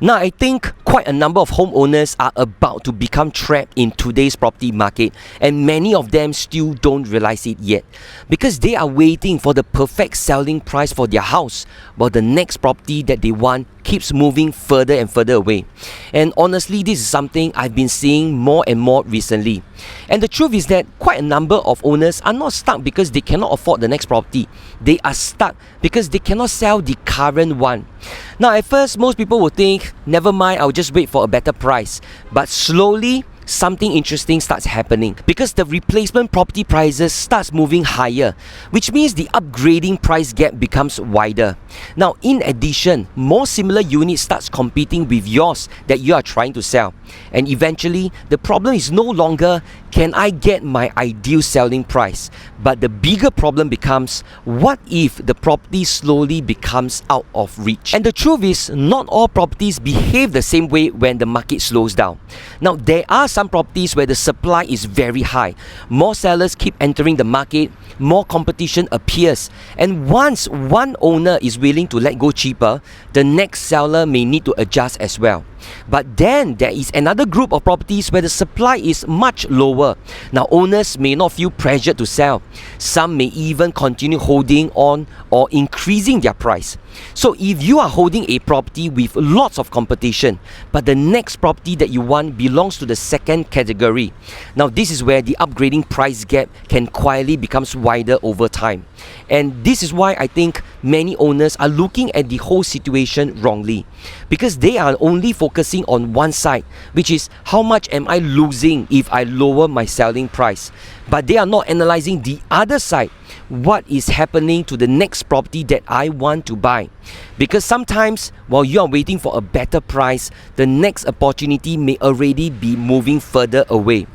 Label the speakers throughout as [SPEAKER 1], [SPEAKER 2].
[SPEAKER 1] Now, I think quite a number of homeowners are about to become trapped in today's property market, and many of them still don't realize it yet because they are waiting for the perfect selling price for their house, while the next property that they want keeps moving further and further away. And honestly, this is something I've been seeing more and more recently. And the truth is that quite a number of owners are not stuck because they cannot afford the next property. They are stuck because they cannot sell the current one. Now, at first, most people will think, never mind, I'll just wait for a better price. But slowly, something interesting starts happening because the replacement property prices starts moving higher, which means the upgrading price gap becomes wider. Now, in addition, more similar units starts competing with yours that you are trying to sell. And eventually, the problem is no longer, can I get my ideal selling price? But the bigger problem becomes, what if the property slowly becomes out of reach? And the truth is, not all properties behave the same way when the market slows down. Now, there are some properties where the supply is very high. More sellers keep entering the market, more competition appears. And once one owner is willing to let go cheaper, the next seller may need to adjust as well. But then there is another group of properties where the supply is much lower. Now, owners may not feel pressured to sell. Some may even continue holding on or increasing their price. So if you are holding a property with lots of competition, but the next property that you want belongs to the second category, now this is where the upgrading price gap can quietly becomes wider over time. And this is why I think many owners are looking at the whole situation wrongly, because they are only focusing on one side, which is how much am I losing if I lower my selling price, but they are not analyzing the other side. What is happening to the next property that I want to buy? Because sometimes while you are waiting for a better price, the next opportunity may already be moving further away.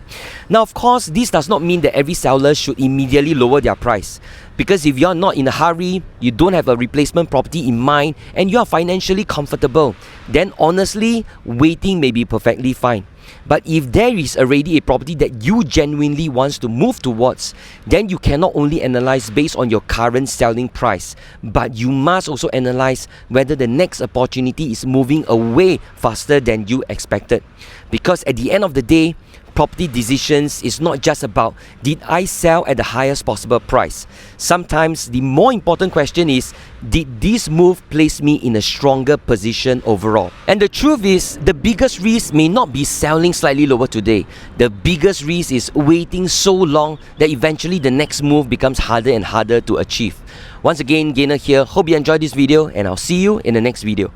[SPEAKER 1] Now, of course, this does not mean that every seller should immediately lower their price, because if you are not in a hurry, you don't have a replacement property in mind, and you are financially comfortable, then honestly, waiting may be perfectly fine. But if there is already a property that you genuinely want to move towards, then you cannot only analyze based on your current selling price, but you must also analyze whether the next opportunity is moving away faster than you expected. Because at the end of the day, property decisions is not just about, did I sell at the highest possible price? Sometimes the more important question is, did this move place me in a stronger position overall? And the truth is, the biggest risk may not be selling slightly lower today. The biggest risk is waiting so long that eventually the next move becomes harder and harder to achieve. Once again, Gainer here. Hope you enjoyed this video, and I'll see you in the next video.